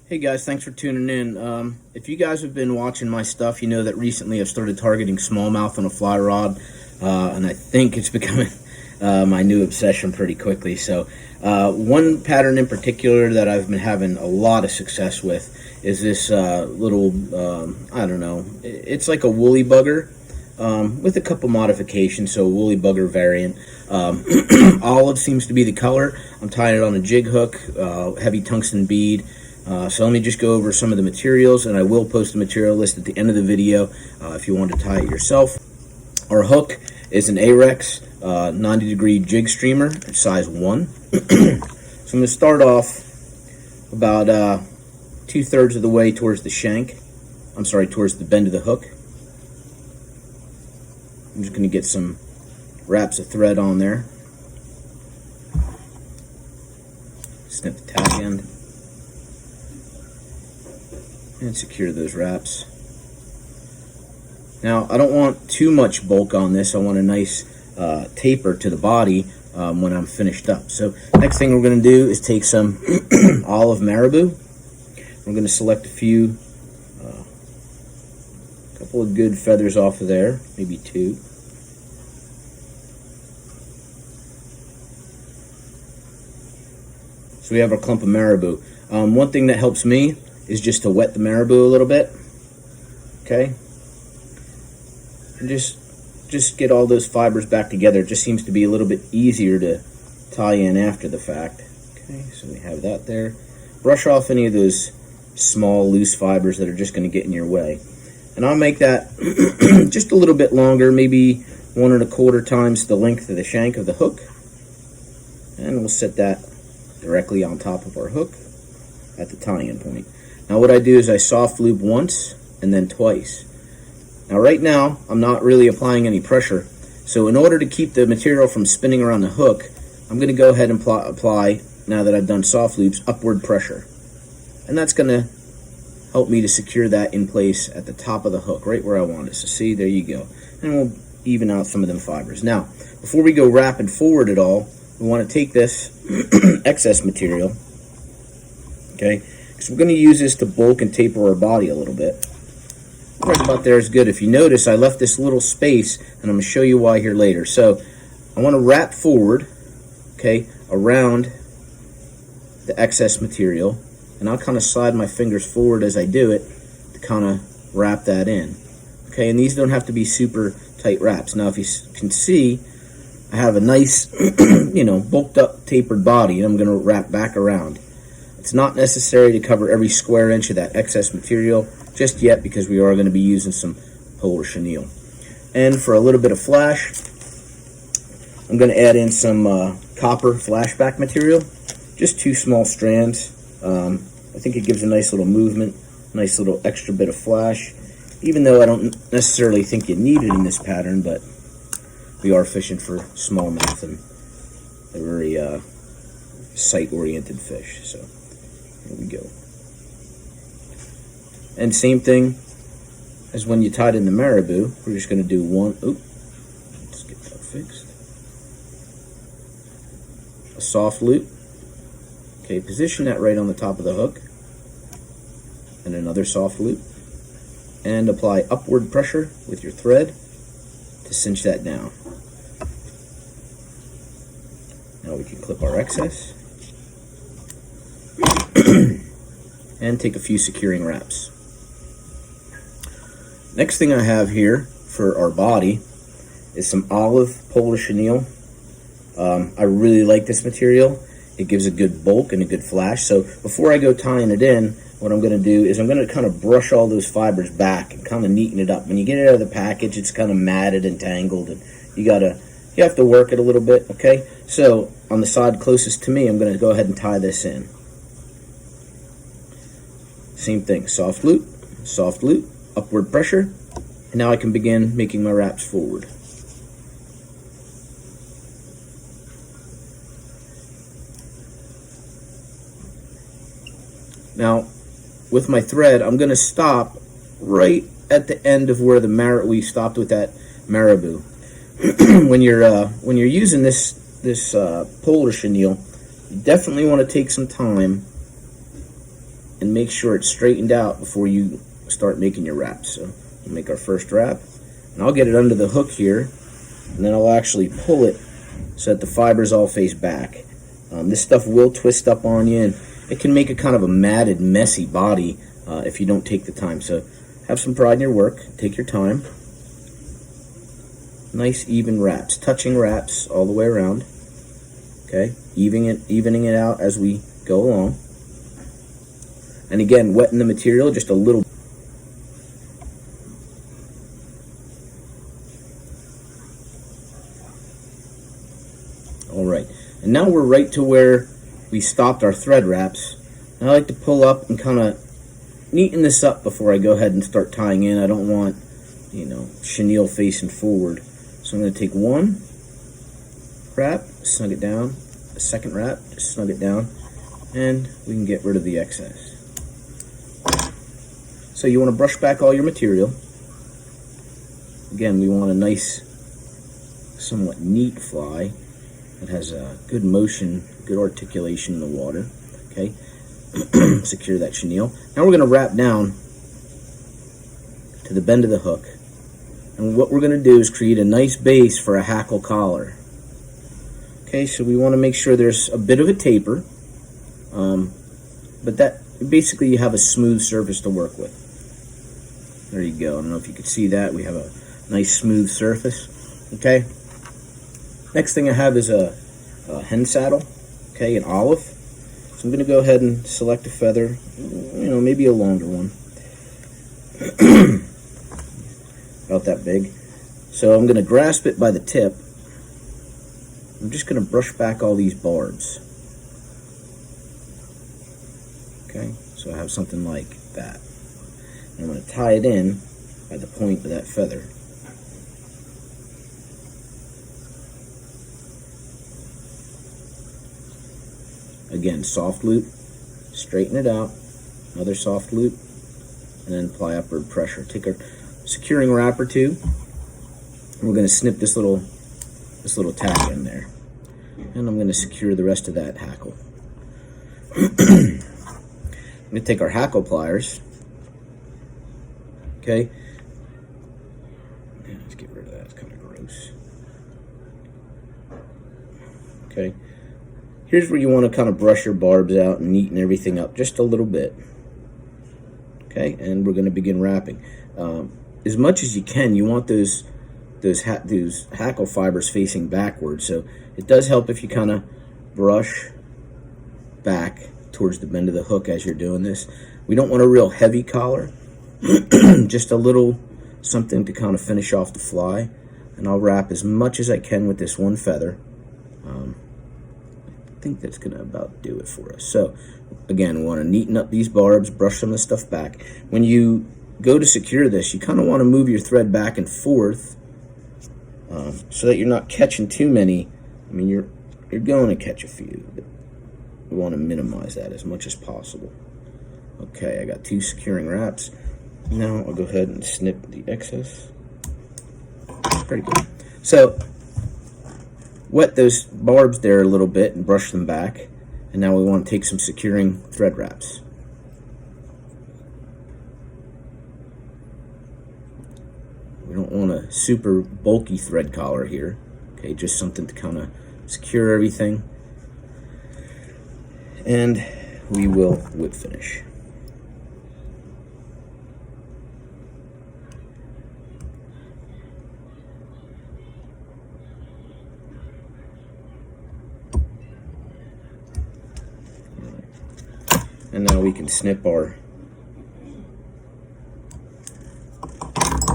Hey guys, thanks for tuning in. If you guys have been watching my stuff, you know that recently I've started targeting smallmouth on a fly rod, and I think it's becoming my new obsession pretty quickly. So one pattern in particular that I've been having a lot of success with is this little, I don't know, it's like a Woolybugger with a couple modifications, so a Woolybugger variant. Olive seems to be the color. I'm tying it on a jig hook, heavy tungsten bead. So let me just go over some of the materials, and I will post a material list at the end of the video if you want to tie it yourself. Our hook is an Ahrex 90-degree jig streamer, size 1. So I'm going to start off about 2/3 of the way towards the shank. I'm sorry, towards the bend of the hook. I'm just going to get some wraps of thread on there. Snip the tag end. And secure those wraps. Now, I don't want too much bulk on this. I want a nice taper to the body when I'm finished up. So next thing we're going to do is take some olive Marabou. We're going to select a couple of good feathers off of there, maybe 2. So we have our clump of Marabou. One thing that helps me is just to wet the Marabou a little bit, okay? And just get all those fibers back together. It just seems to be a little bit easier to tie in after the fact. Okay, so we have that there. Brush off any of those small loose fibers that are just going to get in your way. And I'll make that just a little bit longer, maybe 1 1/4 times the length of the shank of the hook. And we'll set that directly on top of our hook at the tie-in point. Now what I do is I soft loop once and then twice. Now right now I'm not really applying any pressure, so in order to keep the material from spinning around the hook, I'm going to go ahead and apply, now that I've done soft loops, upward pressure. And that's going to help me to secure that in place at the top of the hook, right where I want it. So see, there you go. And we'll even out some of them fibers. Now, before we go rapid forward at all, we want to take this excess material, okay? So we're going to use this to bulk and taper our body a little bit. Right about there is good. If you notice, I left this little space, and I'm going to show you why here later. So I want to wrap forward, okay, around the excess material, and I'll kind of slide my fingers forward as I do it to kind of wrap that in. Okay, and these don't have to be super tight wraps. Now, if you can see, I have a nice, bulked up, tapered body, and I'm going to wrap back around. It's not necessary to cover every square inch of that excess material just yet, because we are going to be using some polar chenille. And for a little bit of flash, I'm going to add in some copper flashback material, just 2 small strands. I think it gives a nice little movement, nice little extra bit of flash, even though I don't necessarily think you need it in this pattern, but we are fishing for smallmouth and a very sight-oriented fish. So here we go. And same thing as when you tied in the Marabou. We're just going to do one. Let's get that fixed. A soft loop. Okay, position that right on the top of the hook. And another soft loop. And apply upward pressure with your thread to cinch that down. Now we can clip our excess. And take a few securing wraps. Next thing I have here for our body is some olive polar chenille. I really like this material. It gives a good bulk and a good flash. So before I go tying it in, what I'm going to do is I'm going to kind of brush all those fibers back and kind of neaten it up. When you get it out of the package, it's kind of matted and tangled, and you have to work it a little bit, okay? So on the side closest to me, I'm going to go ahead and tie this in. Same thing, soft loop, upward pressure, and now I can begin making my wraps forward. Now, with my thread, I'm going to stop right at the end of where we stopped with that Marabou. when you're using this polar chenille, you definitely want to take some time and make sure it's straightened out before you start making your wraps. So we'll make our first wrap, and I'll get it under the hook here, and then I'll actually pull it so that the fibers all face back. This stuff will twist up on you, and it can make a kind of a matted, messy body if you don't take the time. So have some pride in your work, take your time. Nice even wraps, touching wraps all the way around. Okay, evening it out as we go along. And again, wetting the material just a little. All right, and now we're right to where we stopped our thread wraps. And I like to pull up and kind of neaten this up before I go ahead and start tying in. I don't want, chenille facing forward. So I'm going to take one wrap, snug it down, a second wrap, just snug it down, and we can get rid of the excess. So you want to brush back all your material. Again, we want a nice, somewhat neat fly that has a good motion, good articulation in the water. Okay, secure that chenille. Now we're going to wrap down to the bend of the hook. And what we're going to do is create a nice base for a hackle collar. Okay, so we want to make sure there's a bit of a taper, but that basically you have a smooth surface to work with. There you go. I don't know if you could see that. We have a nice smooth surface. Okay. Next thing I have is a hen saddle. Okay, an olive. So I'm going to go ahead and select a feather, maybe a longer one. About that big. So I'm going to grasp it by the tip. I'm just going to brush back all these barbs. Okay, so I have something like that. And I'm going to tie it in by the point of that feather. Again, soft loop, straighten it out, another soft loop, and then apply upward pressure. Take a securing wrap or two, and we're going to snip this little tack in there, and I'm going to secure the rest of that hackle. I'm going to take our hackle pliers. Okay, yeah, let's get rid of that. It's kind of gross. Okay, here's where you want to kind of brush your barbs out and neaten everything up just a little bit. Okay, and we're going to begin wrapping. As much as you can, you want those hackle fibers facing backwards. So it does help if you kind of brush back towards the bend of the hook as you're doing this. We don't want a real heavy collar, just a little something to kind of finish off the fly. And I'll wrap as much as I can with this one feather. I think that's going to about do it for us. So again, we want to neaten up these barbs, brush some of the stuff back. When you go to secure this, you kind of want to move your thread back and forth so that you're not catching too many. I mean, you're going to catch a few, but we want to minimize that as much as possible. Okay, I got 2 securing wraps. Now I'll go ahead and snip the excess. Pretty good. So wet those barbs there a little bit and brush them back. And now we want to take some securing thread wraps. We don't want a super bulky thread collar here. Okay, just something to kind of secure everything. And we will whip finish. And now we can snip our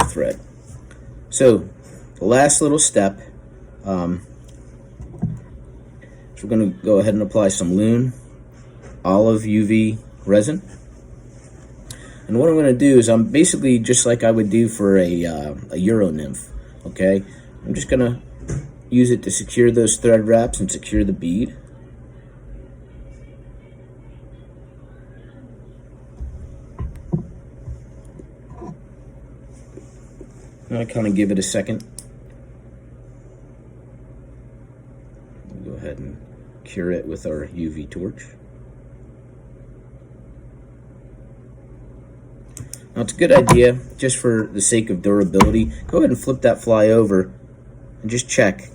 thread. So the last little step, so we're going to go ahead and apply some Loon Olive UV resin. And what I'm going to do is I'm basically just like I would do for a Euro nymph. Okay, I'm just going to use it to secure those thread wraps and secure the bead. And I kind of give it a second. We'll go ahead and cure it with our UV torch. Now it's a good idea, just for the sake of durability, go ahead and flip that fly over and just check.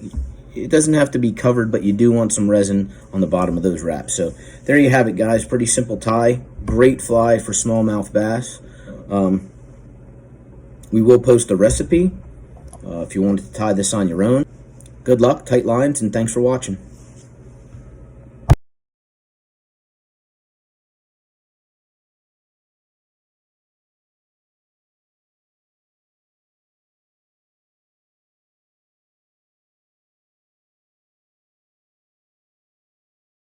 It doesn't have to be covered, but you do want some resin on the bottom of those wraps. So there you have it, guys. Pretty simple tie. Great fly for smallmouth bass. We will post a recipe if you wanted to tie this on your own. Good luck, tight lines, and thanks for watching.